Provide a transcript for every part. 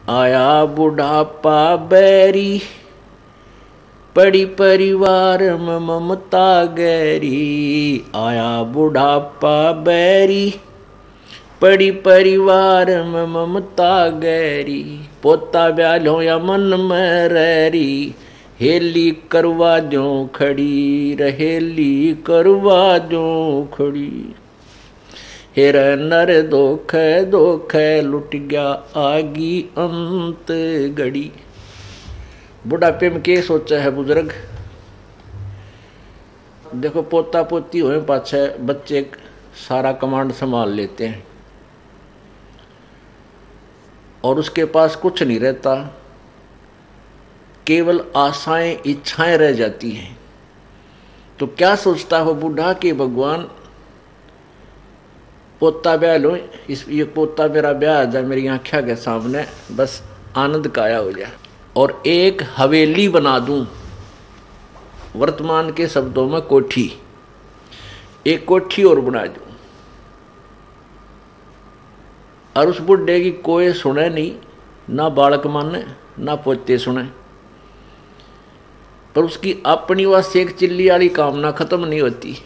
आया बुढ़ापा बैरी, पड़ी परिवार में ममता गहरी। आया बुढ़ापा बैरी, पड़ी परिवार में ममता गहरी। पोता ब्यालो या मन में रहरी, हेली करवा जो खड़ी, रहेली करवा जो खड़ी। हेर नर दोख दोख लुट गया आगी अंत घड़ी। बुढ़ापे में क्या सोचा है बुजुर्ग? देखो पोता पोती हुए पाछे बच्चे सारा कमांड संभाल लेते हैं और उसके पास कुछ नहीं रहता, केवल आशाएं इच्छाएं रह जाती हैं। तो क्या सोचता हो बूढ़ा कि भगवान पोता ब्याह लो, ये पोता मेरा ब्याह आ जाए मेरी आंखों के सामने, बस आनंद काया हो जाए और एक हवेली बना दूं। वर्तमान के शब्दों में कोठी, एक कोठी और बना दूं और उस बुढ़े की कोई सुने नहीं, ना बालक माने ना पोते सुने, पर उसकी अपनी वह सेक चिल्ली वाली कामना खत्म नहीं होती।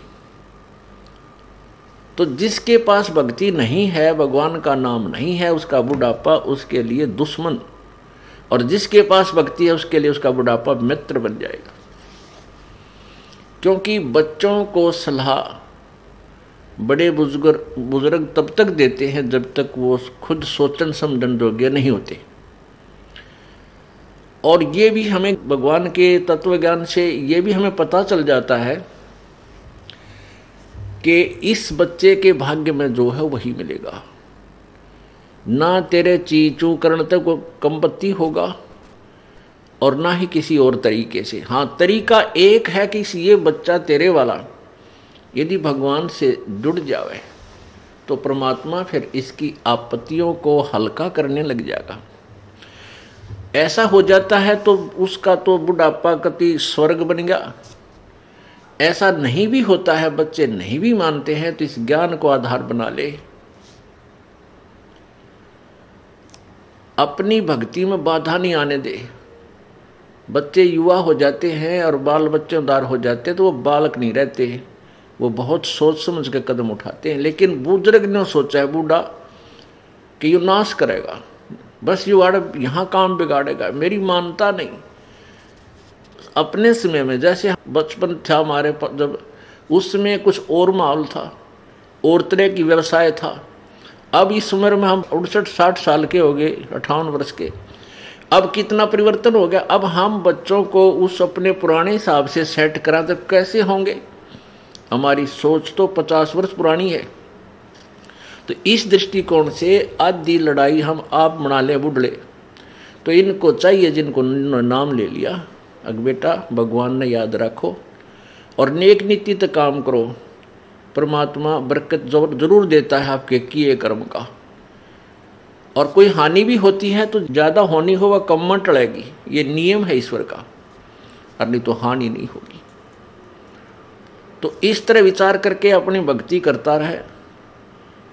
तो जिसके पास भक्ति नहीं है, भगवान का नाम नहीं है, उसका बुढ़ापा उसके लिए दुश्मन, और जिसके पास भक्ति है उसके लिए उसका बुढ़ापा मित्र बन जाएगा। क्योंकि बच्चों को सलाह बड़े बुजुर्ग तब तक देते हैं जब तक वो खुद सोचन समझन योग्य नहीं होते। और ये भी हमें भगवान के तत्व ज्ञान से ये भी हमें पता चल जाता है कि इस बच्चे के भाग्य में जो है वही मिलेगा। ना तेरे चीचू करण तक वो कंपत्ति होगा और ना ही किसी और तरीके से। हाँ, तरीका एक है कि ये बच्चा तेरे वाला यदि भगवान से जुड़ जावे तो परमात्मा फिर इसकी आपत्तियों को हल्का करने लग जाएगा। ऐसा हो जाता है तो उसका तो बुढ़ापा कति स्वर्ग बन गया। ऐसा नहीं भी होता है, बच्चे नहीं भी मानते हैं, तो इस ज्ञान को आधार बना ले। अपनी भक्ति में बाधा नहीं आने दे। बच्चे युवा हो जाते हैं और बाल बच्चेदार हो जाते हैं तो वो बालक नहीं रहते, वो बहुत सोच समझ के कदम उठाते हैं। लेकिन बुजुर्ग ने सोचा है बूढ़ा कि ये नाश करेगा, बस ये यहाँ काम बिगाड़ेगा, मेरी मानता नहीं। अपने समय में जैसे बचपन था हमारे, जब उस समय कुछ और माहौल था, और तरह की व्यवसाय था। अब इस उम्र में हम 68-60 साल के हो गए, 58 वर्ष के, अब कितना परिवर्तन हो गया। अब हम बच्चों को उस अपने पुराने हिसाब से सेट करा तो कैसे होंगे? हमारी सोच तो 50 वर्ष पुरानी है। तो इस दृष्टिकोण से आधी लड़ाई हम आप बना ले बुढ़ले। तो इनको चाहिए जिनको नाम ले लिया, अग बेटा भगवान ने याद रखो और नेक नीति तक काम करो, परमात्मा बरकत जरूर देता है आपके किए कर्म का। और कोई हानि भी होती है तो ज़्यादा होनी हो वह कम में टलेगी, ये नियम है ईश्वर का, और नहीं तो हानि नहीं होगी। तो इस तरह विचार करके अपनी भक्ति करता रहे।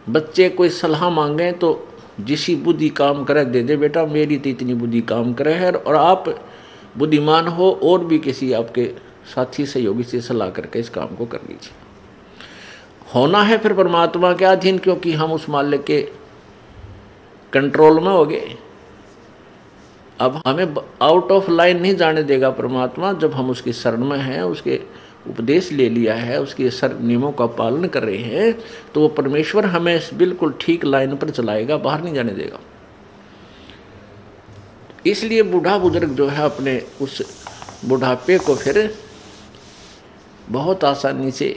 बच्चे कोई सलाह मांगे तो जिसी बुद्धि काम करे दे दे, बेटा मेरी तो इतनी बुद्धि काम करे है, और आप बुद्धिमान हो और भी किसी आपके साथी सहयोगी से सलाह करके इस काम को कर लीजिए। होना है फिर परमात्मा के अधीन, क्योंकि हम उस मालिक के कंट्रोल में हो गए। अब हमें आउट ऑफ लाइन नहीं जाने देगा परमात्मा। जब हम उसकी शरण में हैं, उसके उपदेश ले लिया है, उसके नियमों का पालन कर रहे हैं, तो वो परमेश्वर हमें बिल्कुल ठीक लाइन पर चलाएगा, बाहर नहीं जाने देगा। इसलिए बूढ़ा बुजुर्ग जो है अपने उस बुढ़ापे को फिर बहुत आसानी से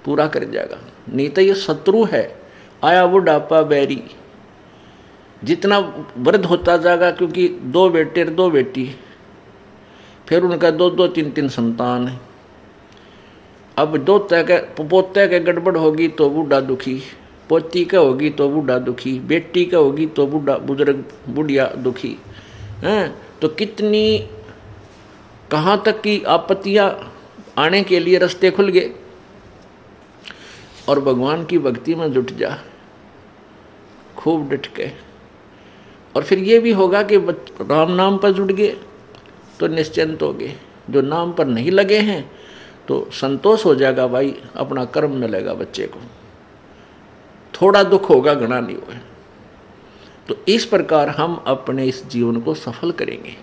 पूरा कर जाएगा। नहीं तो ये शत्रु है। आया बुढ़ापा बैरी, जितना वृद्ध होता जाएगा, क्योंकि 2 बेटे 2 बेटी, फिर उनका 2-2 3-3 संतान है। अब पोते के गड़बड़ होगी तो बूढ़ा दुखी, पोती का होगी तो बूढ़ा दुखी, बेटी का होगी तो बुजुर्ग बुढ़िया दुखी हैं। तो कितनी कहाँ तक की आपत्तियाँ आने के लिए रास्ते खुल गए। और भगवान की भक्ति में जुट जा खूब डट के, और फिर ये भी होगा कि राम नाम पर जुड़ गए तो निश्चिंत हो गए, जो नाम पर नहीं लगे हैं तो संतोष हो जाएगा, भाई अपना कर्म मिलेगा बच्चे को, थोड़ा दुख होगा घना नहीं हुआ। तो इस प्रकार हम अपने इस जीवन को सफल करेंगे।